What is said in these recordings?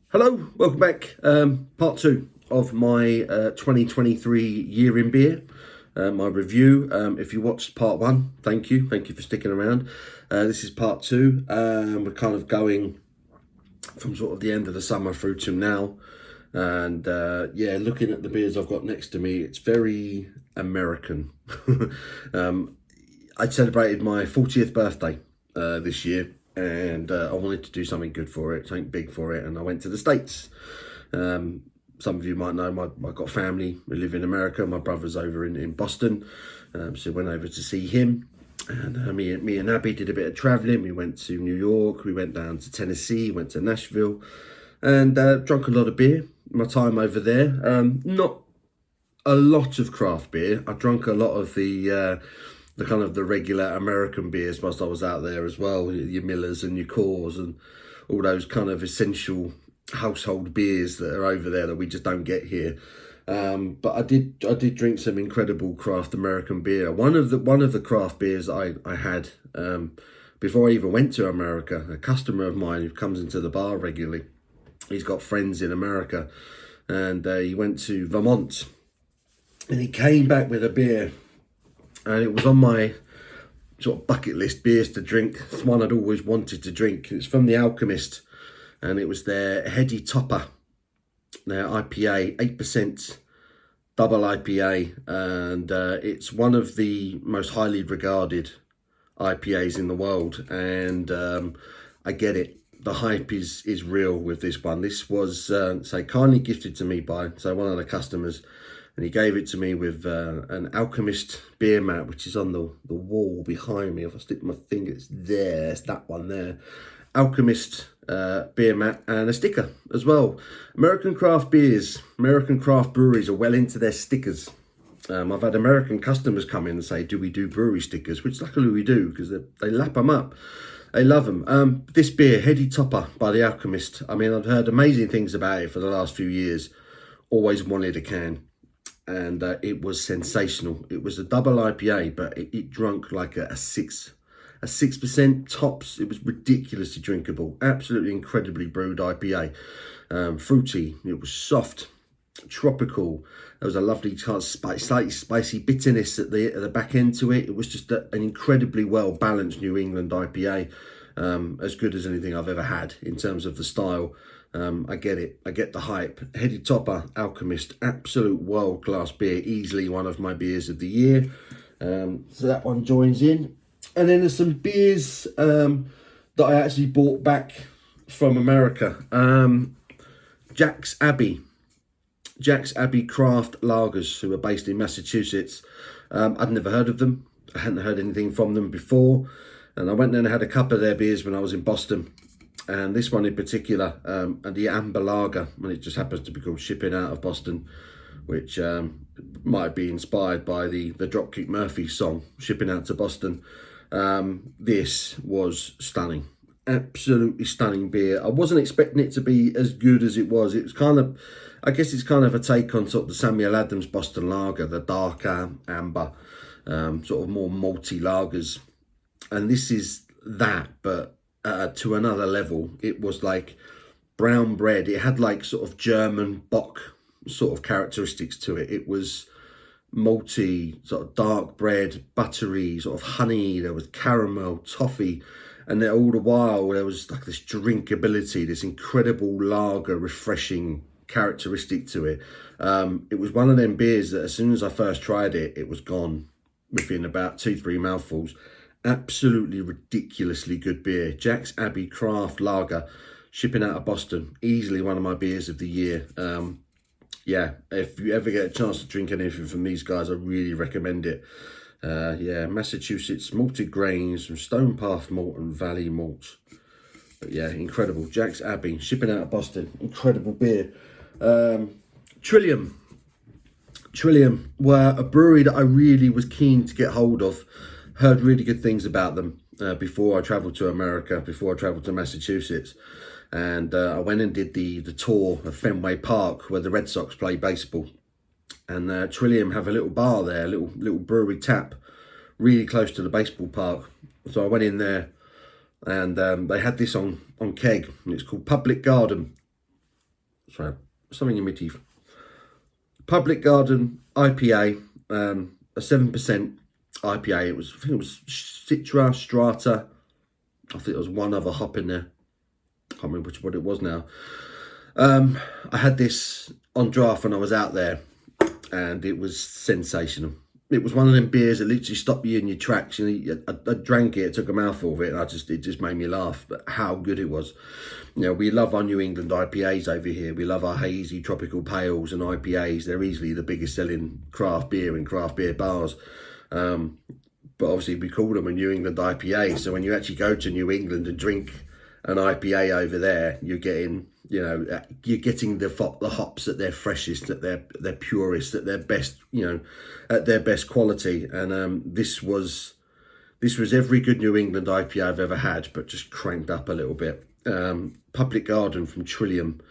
Hello, welcome back. Part two of my 2023 year in beer, my review. If you watched part one, thank you for sticking around. This is part two. We're kind of going from sort of the end of the summer through to now, and yeah, looking at the beers I've got next to me, it's very American. I celebrated my 40th birthday this year, and I wanted to do something good for it, something big for it, and I went to the States. Some of you might know I've got family who live in America. My brother's over in Boston, so went over to see him. And me and Abby did a bit of travelling. We went to New York, we went down to Tennessee, went to Nashville, and drank a lot of beer. My time over there, not a lot of craft beer. I drank a lot of the kind of the regular American beers whilst I was out there as well, your Millers and your Coors and all those kind of essential household beers that are over there that we just don't get here. But I did drink some incredible craft American beer. One of the craft beers I had before I even went to America, a customer of mine who comes into the bar regularly, he's got friends in America, and he went to Vermont, and he came back with a beer. And it was on my sort of bucket list beers to drink. It's one I'd always wanted to drink. It's from The Alchemist, and it was their Heady Topper, their IPA, 8% double IPA, and it's one of the most highly regarded IPAs in the world. And I get it. The hype is real with this one. This was kindly gifted to me by one of the customers. And he gave it to me with an Alchemist beer mat, which is on the wall behind me. If I stick my fingers there, it's that one there. Alchemist beer mat and a sticker as well. American craft beers, American craft breweries are well into their stickers. I've had American customers come in and say, do we do brewery stickers? Which luckily we do, because they lap them up. They love them. This beer, Heady Topper by The Alchemist. I mean, I've heard amazing things about it for the last few years. Always wanted a can. And it was sensational. It was a double IPA, but it drunk like a 6% tops. It was ridiculously drinkable. Absolutely incredibly brewed IPA. Fruity. It was soft, tropical. There was a lovely slightly spicy bitterness at the back end to it. It was just an incredibly well balanced New England IPA. As good as anything I've ever had in terms of the style. I get it. I get the hype. Heady Topper, Alchemist, absolute world-class beer. Easily one of my beers of the year. So that one joins in. And then there's some beers that I actually bought back from America. Jack's Abbey Craft Lagers, who are based in Massachusetts. I'd never heard of them. I hadn't heard anything from them before. And I went there and had a couple of their beers when I was in Boston. And this one in particular, the Amber Lager, and it just happens to be called Shipping Out of Boston, which might be inspired by the Dropkick Murphys song, Shipping Out to Boston. This was stunning. Absolutely stunning beer. I wasn't expecting it to be as good as it was. It was kind of, I guess it's kind of a take on sort of the Samuel Adams Boston Lager, the darker amber, sort of more malty lagers. And this is that, but to another level. It was like brown bread. It had like sort of German Bock sort of characteristics to it. It was malty, sort of dark bread, buttery, sort of honey. There was caramel, toffee, and then all the while there was like this drinkability, this incredible lager, refreshing characteristic to it. It was one of them beers that as soon as I first tried it, it was gone within about 2-3 mouthfuls. Absolutely ridiculously good beer. Jack's Abbey Craft Lager, Shipping Out of Boston. Easily one of my beers of the year. Yeah, if you ever get a chance to drink anything from these guys, I really recommend it. Yeah, Massachusetts malted grains from Stone Path Malt and Valley Malt. But yeah, incredible. Jack's Abbey, Shipping Out of Boston. Incredible beer. Trillium were a brewery that I really was keen to get hold of. Heard really good things about them before I travelled to America, before I travelled to Massachusetts. And I went and did the tour of Fenway Park where the Red Sox play baseball. And Trillium have a little bar there, a little brewery tap, really close to the baseball park. So I went in there and they had this on keg, and it's called Public Garden. Sorry, something in my teeth. Public Garden IPA, a 7% IPA. I think it was Citra, Strata. I think there was one other hop in there. Can't remember what it was now. I had this on draft when I was out there, and it was sensational. It was one of them beers that literally stopped you in your tracks. I drank it, took a mouthful of it, and it just made me laugh. But how good it was! We love our New England IPAs over here. We love our hazy tropical pales and IPAs. They're easily the biggest selling craft beer in craft beer bars. But obviously we call them a New England IPA. So when you actually go to New England and drink an IPA over there, you're getting the hops at their freshest, at their purest, at their best, at their best quality. And this was every good New England IPA I've ever had, but just cranked up a little bit. Public Garden from Trillium.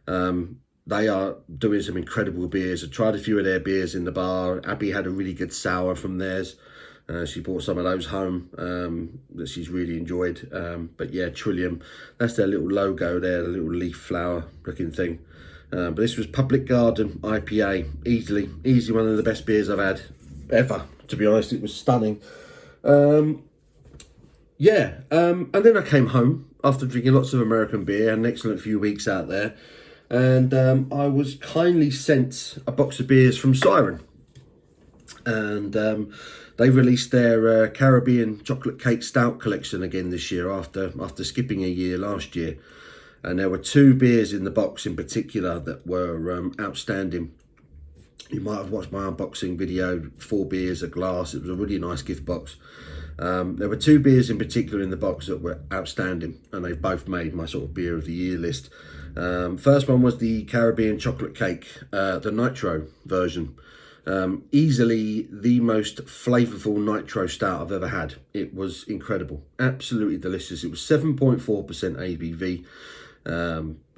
They are doing some incredible beers. I tried a few of their beers in the bar. Abby had a really good sour from theirs. She brought some of those home that she's really enjoyed. But yeah, Trillium, that's their little logo there, the little leaf flower looking thing. But this was Public Garden IPA, easily one of the best beers I've had ever, to be honest. It was stunning. And then I came home after drinking lots of American beer, had an excellent few weeks out there. And I was kindly sent a box of beers from Siren. And they released their Caribbean Chocolate Cake Stout collection again this year after skipping a year last year. And there were 2 beers in the box in particular that were outstanding. You might have watched my unboxing video, 4 beers, a glass. It was a really nice gift box. There were 2 beers in particular in the box that were outstanding, and they've both made my sort of beer of the year list. First one was the Caribbean Chocolate Cake, the Nitro version. Easily the most flavourful nitro stout I've ever had. It was incredible, absolutely delicious. It was 7.4% ABV.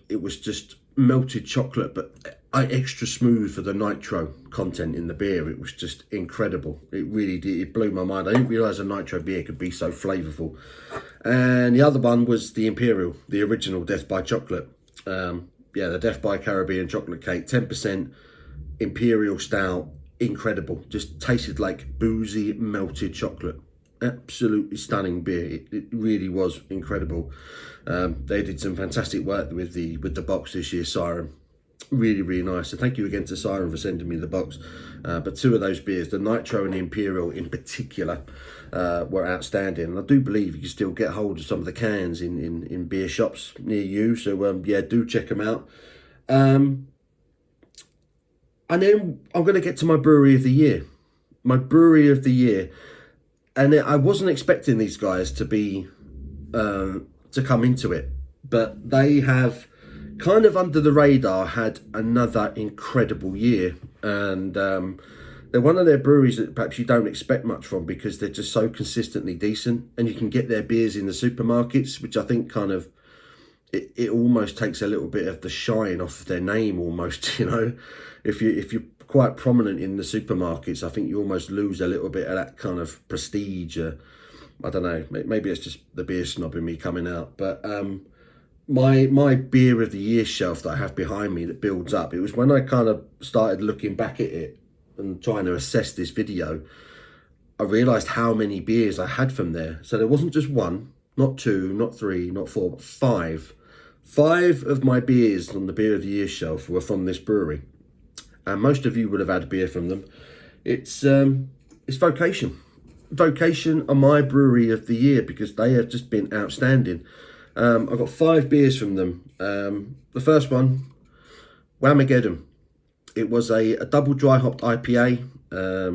It was just melted chocolate, but extra smooth for the nitro content in the beer. It was just incrediable. It really did. It blew my mind. I didn't realise a nitro beer could be so flavourful. And the other one was the Imperial, the original Death by Chocolate. The Death by Caribbean Chocolate Cake, 10% Imperial Stout. Incredible. Just tasted like boozy melted chocolate. Absolutely stunning beer. It really was incredible. They did some fantastic work with the box this year, Siren. Really, really nice. So thank you again to Siren for sending me the box. But 2 of those beers, the Nitro and the Imperial in particular, were outstanding. And I do believe you can still get hold of some of the cans in beer shops near you. So do check them out. And then I'm going to get to my brewery of the year. My brewery of the year. And I wasn't expecting these guys to be, to come into it. But they have kind of under the radar had another incredible year. And they're one of their breweries that perhaps you don't expect much from because they're just so consistently decent. And you can get their beers in the supermarkets, which I think kind of, it almost takes a little bit of the shine off their name almost, If you're quite prominent in the supermarkets, I think you almost lose a little bit of that kind of prestige. I don't know, maybe it's just the beer snob in me coming out. But my beer of the year shelf that I have behind me that builds up, it was when I kind of started looking back at it and trying to assess this video, I realised how many beers I had from there. So there wasn't just 1, not 2, not 3, not 4, but 5. 5 of my beers on the beer of the year shelf were from this brewery. And most of you would have had a beer from them. It's Vocation. Vocation are my brewery of the year because they have just been outstanding. I've got 5 beers from them. The first one, Whamageddon. It was a double dry hopped IPA.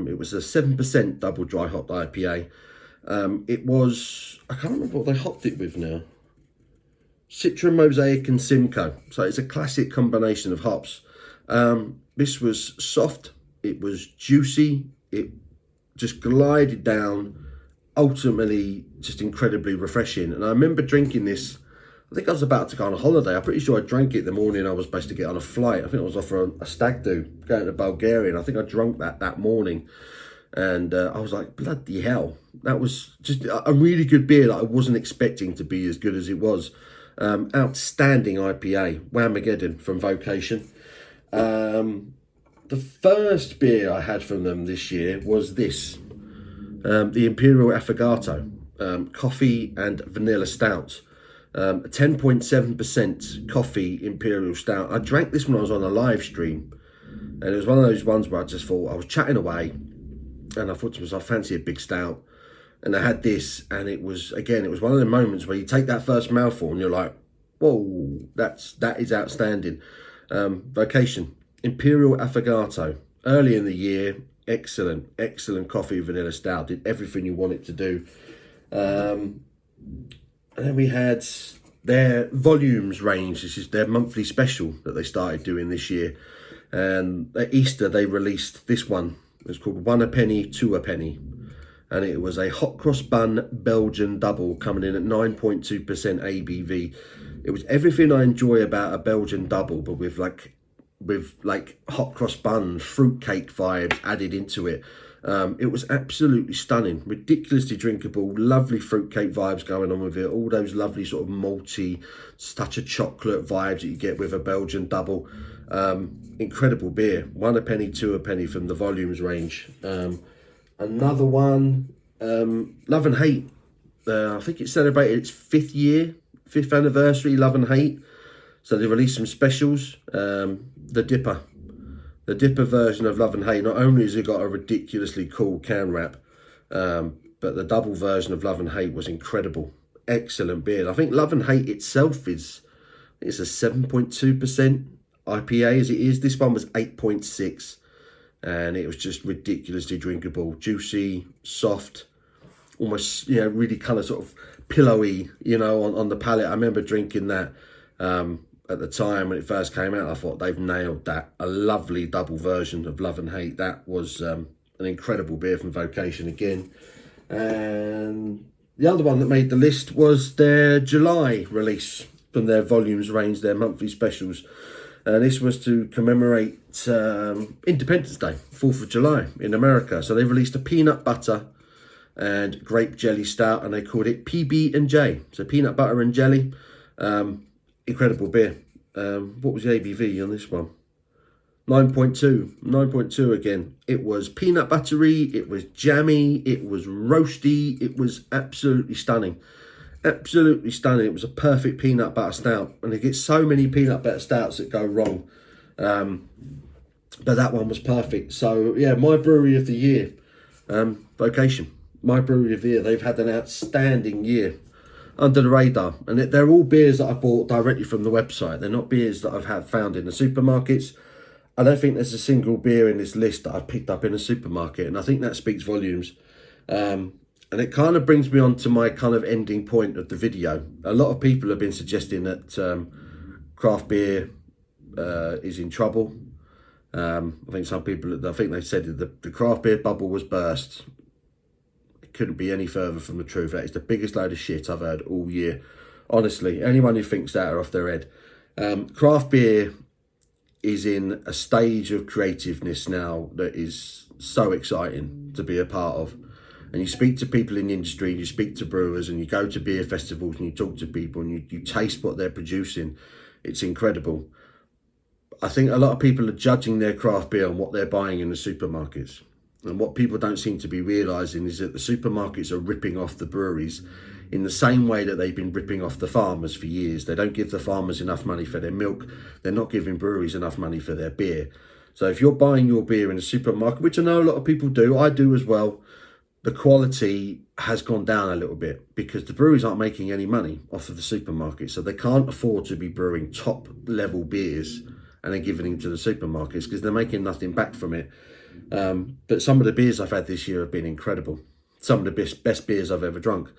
It was a 7% double dry hopped IPA. It was, I can't remember what they hopped it with now. Citra, Mosaic and Simcoe. So it's a classic combination of hops. This was soft, it was juicy, it just glided down, ultimately just incredibly refreshing. And I remember drinking this, I think I was about to go on a holiday. I'm pretty sure I drank it the morning I was supposed to get on a flight. I think I was off for a stag do, going to Bulgaria, and I think I drank that morning. And I was like, bloody hell, that was just a really good beer that I wasn't expecting to be as good as it was. Outstanding IPA, Whamageddon from Vocation. The first beer I had from them this year was this, the Imperial Affogato, coffee and vanilla stout. 10.7% coffee Imperial stout. I drank this when I was on a live stream, and it was one of those ones where I just thought, I was chatting away, and I thought to myself, I fancy a big stout. And I had this, and it was one of the moments where you take that first mouthful and you're like, whoa, that is outstanding. Vocation, Imperial Affogato, early in the year, excellent coffee vanilla stout, did everything you want it to do. And then we had their volumes range. This is their monthly special that they started doing this year. And at Easter, they released this one. It's called 1 a penny, 2 a penny. And it was a hot cross bun Belgian double coming in at 9.2% ABV. It was everything I enjoy about a Belgian double, but with hot cross bun, fruitcake vibes added into it. It was absolutely stunning, ridiculously drinkable, lovely fruitcake vibes going on with it, all those lovely sort of malty, touch of chocolate vibes that you get with a Belgian double. Incredible beer, 1 a penny, 2 a penny from the volumes range. Another one, Love and Hate. I think it celebrated its 5th anniversary, Love and Hate. So they released some specials. The Dipper version of Love and Hate. Not only has it got a ridiculously cool can wrap, but the double version of Love and Hate was incredible. Excellent beer. I think Love and Hate itself is a 7.2% IPA as it is. This one was 8.6. And it was just ridiculously drinkable, juicy, soft, almost, really kind of sort of pillowy, on the palate. I remember drinking that at the time when it first came out. I thought they've nailed that. A lovely double version of Love and Hate. That was an incredible beer from Vocation again. And the other one that made the list was their July release from their volumes range, their monthly specials. And this was to commemorate Independence Day, 4th of July in America. So they released a peanut butter and grape jelly stout, and they called it PB&J. So peanut butter and jelly. Incredible beer. What was the ABV on this one? 9.2 again. It was peanut buttery, it was jammy, it was roasty, it was absolutely stunning. Absolutely stunning. It was a perfect peanut butter stout, and it gets so many peanut butter stouts that go wrong, but that one was perfect. So yeah, my brewery of the year, Vocation, my brewery of the year. They've had an outstanding year, under the radar, and they're all beers that I bought directly from the website. They're not beers that I've found in the supermarkets. I don't think there's a single beer in this list that I've picked up in a supermarket, and I think that speaks volumes. And it kind of brings me on to my kind of ending point of the video. A lot of people have been suggesting that craft beer is in trouble. I think some people, they said that the craft beer bubble was burst. It couldn't be any further from the truth. That is the biggest load of shit I've heard all year. Honestly, anyone who thinks that are off their head. Craft beer is in a stage of creativeness now that is so exciting to be a part of. And you speak to people in the industry, and you speak to brewers, and you go to beer festivals and you talk to people, and you taste what they're producing. It's incredible. I think a lot of people are judging their craft beer on what they're buying in the supermarkets. And what people don't seem to be realising is that the supermarkets are ripping off the breweries in the same way that they've been ripping off the farmers for years. They don't give the farmers enough money for their milk. They're not giving breweries enough money for their beer. So if you're buying your beer in a supermarket, which I know a lot of people do, I do as well, the quality has gone down a little bit because the breweries aren't making any money off of the supermarket. So they can't afford to be brewing top level beers and then giving them to the supermarkets because they're making nothing back from it. But some of the beers I've had this year have been incredible. Some of the best beers I've ever drunk.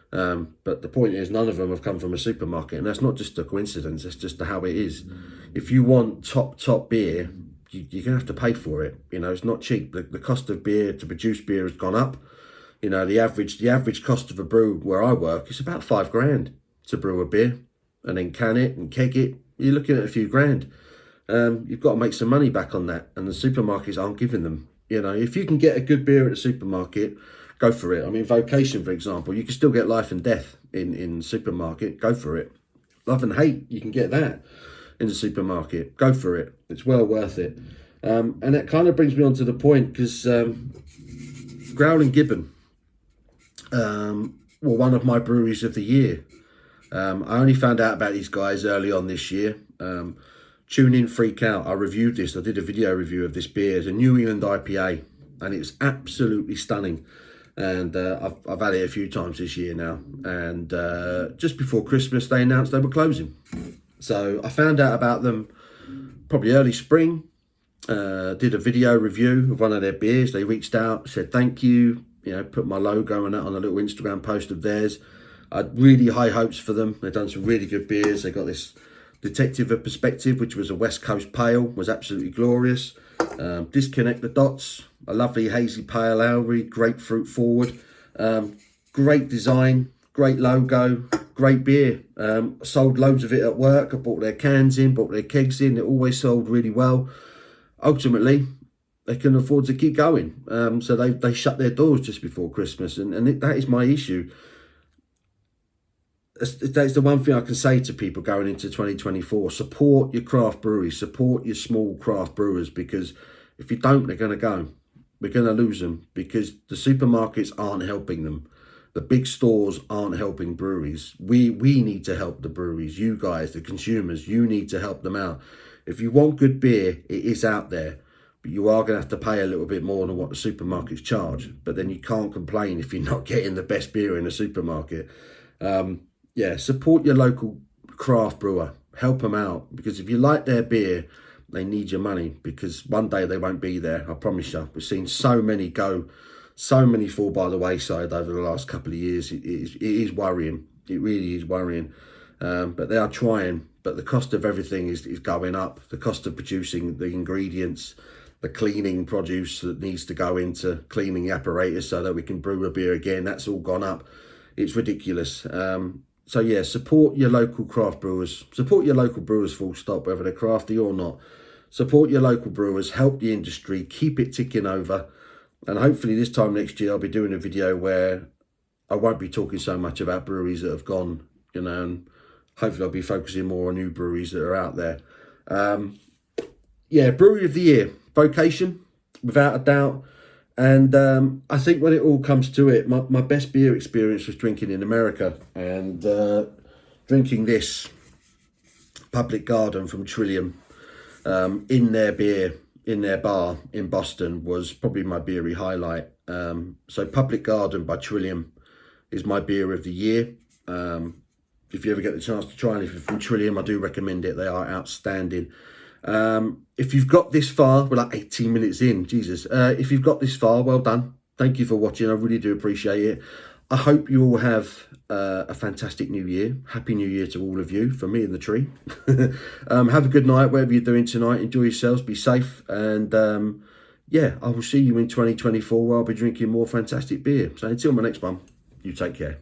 But the point is, none of them have come from a supermarket. And that's not just a coincidence. That's just how it is. If you want top beer, you're going to have to pay for it. It's not cheap. The cost of beer, to produce beer, has gone up. The average cost of a brew where I work is about $5,000 to brew a beer and then can it and keg it. You're looking at a few grand. You've got to make some money back on that, and the supermarkets aren't giving them. If you can get a good beer at the supermarket, go for it. I mean, Vocation, for example, you can still get Life and Death in the supermarket. Go for it. love and hate. You can get that in the supermarket. Go for it. It's well worth it. And that kind of brings me on to the point, because Growl and Gibbon were one of my breweries of the year. I only found out about these guys early on this year. Tune in, freak out. I reviewed this. I did a video review of this beer. It's a New England IPA, and it's absolutely stunning. And I've had it a few times this year now. And just before Christmas, they announced they were closing. So I found out about them probably early spring. Did a video review of one of their beers. They reached out, said thank you, put my logo and that on a little Instagram post of theirs. I had really high hopes for them. They've done some really good beers. They got this Detective of Perspective, which was a West Coast pale, was absolutely glorious. Disconnect the Dots, a lovely hazy pale ale, really grapefruit forward. Great design, great logo, great beer. Sold loads of it at work. I bought their cans in, bought their kegs in. It always sold really well. Ultimately, they couldn't afford to keep going. So they shut their doors just before Christmas. And that is my issue. That's the one thing I can say to people going into 2024. Support your craft breweries. Support your small craft brewers, because if you don't, they're going to go. We're going to lose them, because the supermarkets aren't helping them. The big stores aren't helping breweries. We need to help the breweries. You guys, the consumers, you need to help them out. If you want good beer, it is out there. But you are going to have to pay a little bit more than what the supermarkets charge. But then you can't complain if you're not getting the best beer in the supermarket. Yeah, support your local craft brewer. Help them out, because if you like their beer, they need your money, because one day they won't be there. I promise you. We've seen so many go, so many fall by the wayside over the last couple of years. It is worrying. It really is worrying. But they are trying. But the cost of everything is going up. The cost of producing the ingredients, the cleaning produce that needs to go into cleaning the apparatus so that we can brew a beer again, that's all gone up. It's ridiculous. So yeah, support your local craft brewers. Support your local brewers, full stop, whether they're crafty or not. Support your local brewers, help the industry, keep it ticking over. And hopefully this time next year, I'll be doing a video where I won't be talking so much about breweries that have gone, and hopefully I'll be focusing more on new breweries that are out there. Yeah, Brewery of the Year, Vocation, without a doubt. And I think when it all comes to it, my best beer experience was drinking in America, and drinking this Public Garden from Trillium in their beer, in their bar in Boston, was probably my beery highlight. So Public Garden by Trillium is my beer of the year. If you ever get the chance to try anything from Trillium, I do recommend it. They are outstanding. If you've got this far, we're like 18 minutes in, Jesus. If you've got this far, well done. Thank you for watching. I really do appreciate it. I hope you all have a fantastic new year. Happy New Year to all of you, from me and the tree. Have a good night, whatever you're doing tonight. Enjoy yourselves, be safe. And yeah, I will see you in 2024 where I'll be drinking more fantastic beer. So until my next one, you take care.